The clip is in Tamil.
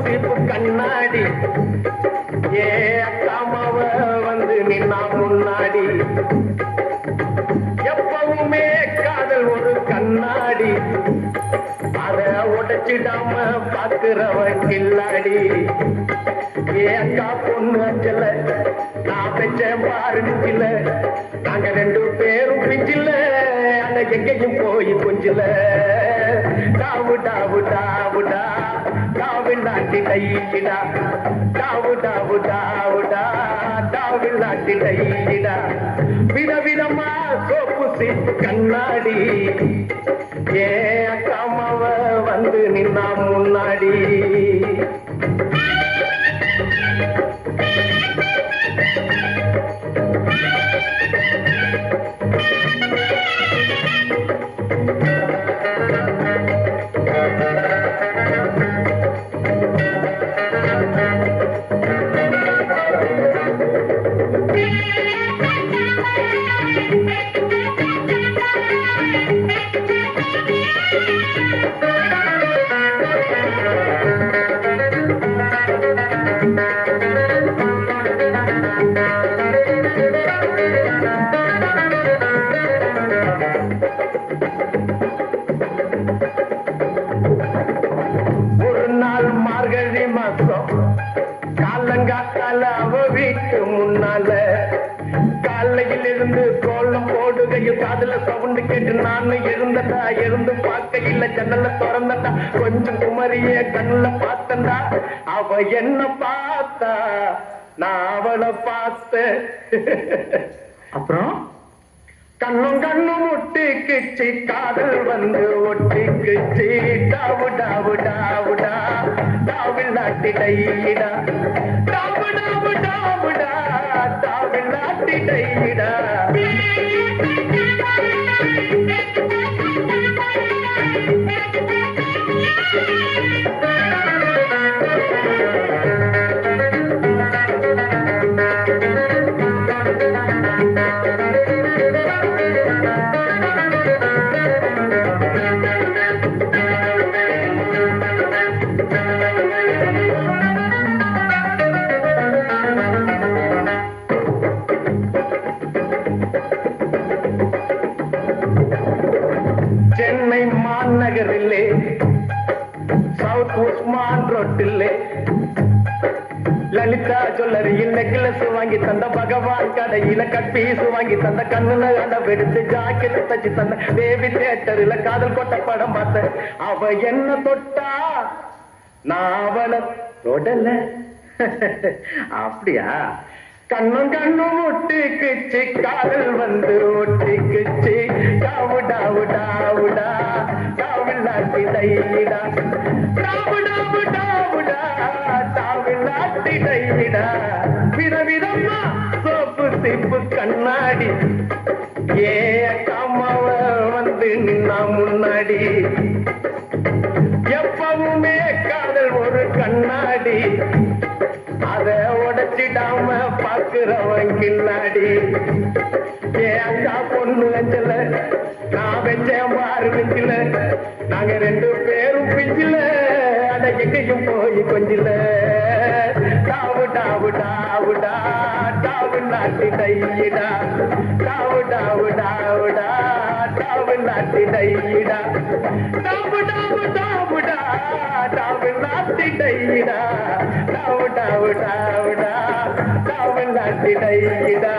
சீப்பு கண்ணாடி ஏ அக்காமவ வந்து நின்னா முன்னாடி எப்பவுமே காதல் ஒரு கண்ணாடி அத உடைச்சிடாம பாக்குறவன் கில்லாடி ஏ அக்கா பொண்ணு அஞ்சல நான் பெற்றேன் பாருச்சில நாங்க ரெண்டு பேரும் பிஞ்சில அங்க எங்கேயும் போய் கொஞ்சில டாவு டாவு டாவுடா டாவில்லாட்டி டையிடா டாவு டாவு டாவுடா டாவில்லாட்டி டையிடா விதவிதமா சோப்பு சீப்பு கண்ணாடி ஏ அக்காமாவ வந்து நின்னா முன்னாடி மார்கழி மாசம் காலங்காத்தால அவ வீட்டு முன்னால காலையில் இருந்து கோலம் போடுகையில் காதல சவுண்டு கேட்டு நானு இருந்தடா இருந்து பார்க்கையில ஜன்னல திறந்தடா கொஞ்சம் குமரிய கண்ணுல பார்த்தண்டா அவ என்ன பார்த்தா நான் அவளை பார்த்தேன் அப்புறம் கண்ணும் கண்ணும் ஒட்டிக்குச்சு காதல் வந்து ஒட்டிக்குச்சு டாவு டாவு டாவுடா டாவில்லாட்டி டையிடா டாவு டாவு டாவுடா டாவில்லாட்டி டையிடா சென்னை மாநகரிலே சவுத் உஸ்மான் ரோட்டிலே லலிதா ஜுவல்லரியில் நெக்லஸ் வாங்கி தந்த பகவான் கடையில கட்பீஸ் வாங்கி தந்த கண்ணுல அடவெடுத்து ஜாக்கெட் தச்சு தந்த தேவி தியேட்டர்ல காதல் கொட்ட படம் பார்த்த அவ என்ன தொட்டா நான் அவளை தொடல அப்படியா கண்ணும் கண்ணும் ஒட்டிக்குச்சு காதல் வந்து ஒட்டிக்குச்சு டாவு டாவு டாவுடா டாவில்லாட்டி டையிடா டாவு டாவு டாவுடா டாவில்லாட்டி டையிடா விதவிதமா சோப்பு சீப்பு கண்ணாடி ஏ அக்காமாவ வந்து நின்னா முன்னாடி எப்பவுமே காதல் ஒரு கண்ணாடி அத உடைச்சிடாம பாக்குறவன் கில்லாடி ஏ அக்கா பொண்ணு அஞ்சல நான் வச்சேன் பாரு நெஞ்சில நாங்க ரெண்டு பேரும் பிஞ்சில அட எங்கேயும் போய் கொஞ்சில டாவு டாவு டாவுடா டாவில்லாட்டி டையிடா டாவு டாவு டாவுடா டாவில்லாட்டி டையிடா டாவு டாவு டாவுடா டாவில்லாட்டி டையிடா டாவு டாவு டாவுடா டாவில்லாட்டி டையிடா